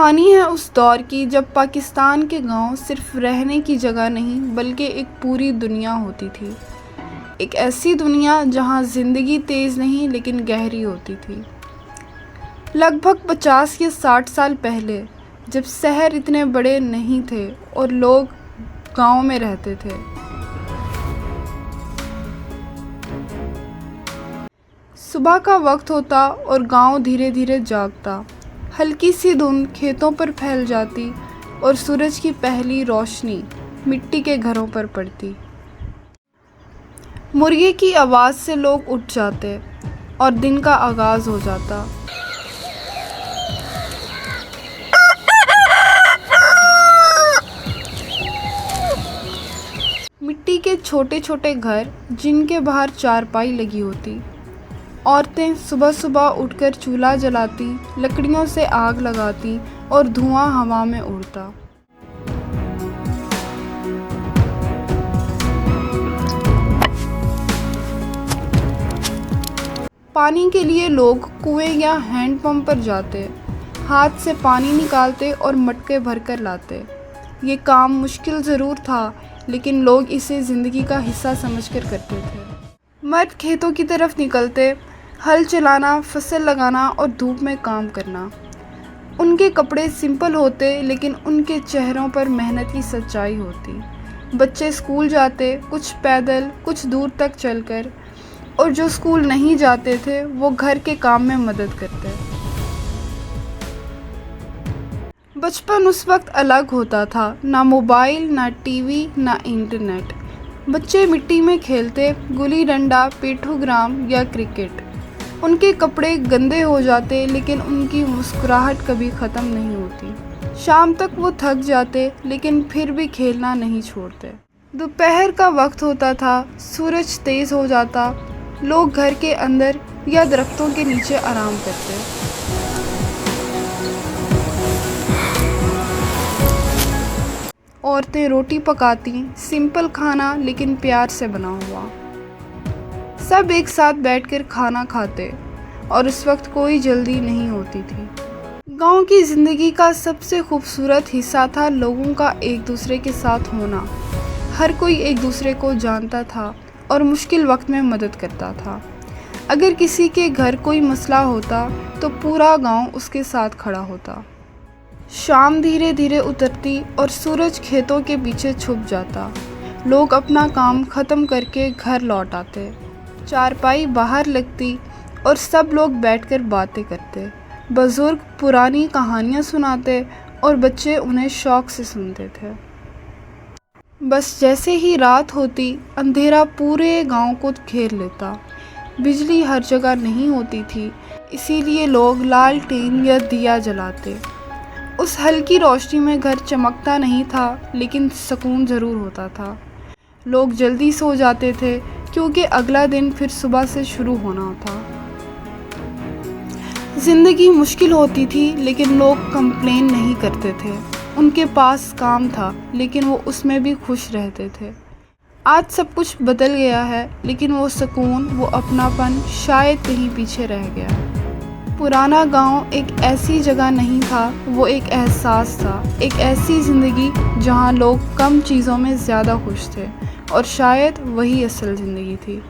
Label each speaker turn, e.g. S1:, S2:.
S1: कहानी है उस दौर की जब पाकिस्तान के गांव सिर्फ रहने की जगह नहीं बल्कि एक पूरी दुनिया होती थी। एक ऐसी दुनिया जहां ज़िंदगी तेज़ नहीं लेकिन गहरी होती थी। लगभग 50 या 60 साल पहले, जब शहर इतने बड़े नहीं थे और लोग गांव में रहते थे। सुबह का वक्त होता और गांव धीरे धीरे जागता। हल्की सी धुंध खेतों पर फैल जाती और सूरज की पहली रोशनी मिट्टी के घरों पर पड़ती। मुर्गे की आवाज़ से लोग उठ जाते और दिन का आगाज़ हो जाता। मिट्टी के छोटे छोटे घर जिनके बाहर चारपाई लगी होती। औरतें सुबह सुबह उठकर चूल्हा जलाती, लकड़ियों से आग लगाती और धुआं हवा में उड़ता। पानी के लिए लोग कुएं या हैंडपंप पर जाते, हाथ से पानी निकालते और मटके भरकर लाते। ये काम मुश्किल ज़रूर था, लेकिन लोग इसे ज़िंदगी का हिस्सा समझकर करते थे। मर्द खेतों की तरफ निकलते, हल चलाना, फसल लगाना और धूप में काम करना। उनके कपड़े सिंपल होते, लेकिन उनके चेहरों पर मेहनत की सच्चाई होती। बच्चे स्कूल जाते, कुछ पैदल, कुछ दूर तक चलकर, और जो स्कूल नहीं जाते थे वो घर के काम में मदद करते। बचपन उस वक्त अलग होता था, ना मोबाइल, ना टीवी, ना इंटरनेट। बच्चे मिट्टी में खेलते, गुल्ली डंडा, पिट्ठूग्राम या क्रिकेट। उनके कपड़े गंदे हो जाते, लेकिन उनकी मुस्कुराहट कभी ख़त्म नहीं होती। शाम तक वो थक जाते, लेकिन फिर भी खेलना नहीं छोड़ते। दोपहर का वक्त होता था, सूरज तेज़ हो जाता, लोग घर के अंदर या दरख्तों के नीचे आराम करते। औरतें रोटी पकाती, सिंपल खाना लेकिन प्यार से बना हुआ। सब एक साथ बैठकर खाना खाते और उस वक्त कोई जल्दी नहीं होती थी। गांव की ज़िंदगी का सबसे खूबसूरत हिस्सा था लोगों का एक दूसरे के साथ होना। हर कोई एक दूसरे को जानता था और मुश्किल वक्त में मदद करता था। अगर किसी के घर कोई मसला होता तो पूरा गांव उसके साथ खड़ा होता। शाम धीरे धीरे उतरती और सूरज खेतों के पीछे छुप जाता। लोग अपना काम ख़त्म करके घर लौट आते। चारपाई बाहर लगती और सब लोग बैठकर बातें करते। बुजुर्ग पुरानी कहानियाँ सुनाते और बच्चे उन्हें शौक़ से सुनते थे। बस जैसे ही रात होती, अंधेरा पूरे गांव को घेर लेता। बिजली हर जगह नहीं होती थी, इसीलिए लोग लालटेन या दिया जलाते। उस हल्की रोशनी में घर चमकता नहीं था, लेकिन सुकून ज़रूर होता था। लोग जल्दी सो जाते थे, क्योंकि अगला दिन फिर सुबह से शुरू होना था। ज़िंदगी मुश्किल होती थी, लेकिन लोग कंप्लेन नहीं करते थे। उनके पास काम था, लेकिन वो उसमें भी खुश रहते थे। आज सब कुछ बदल गया है, लेकिन वो सुकून, वो अपनापन शायद कहीं पीछे रह गया। पुराना गांव एक ऐसी जगह नहीं था, वो एक एहसास था। एक ऐसी ज़िंदगी जहां लोग कम चीज़ों में ज़्यादा खुश थे, और शायद वही असल ज़िंदगी थी।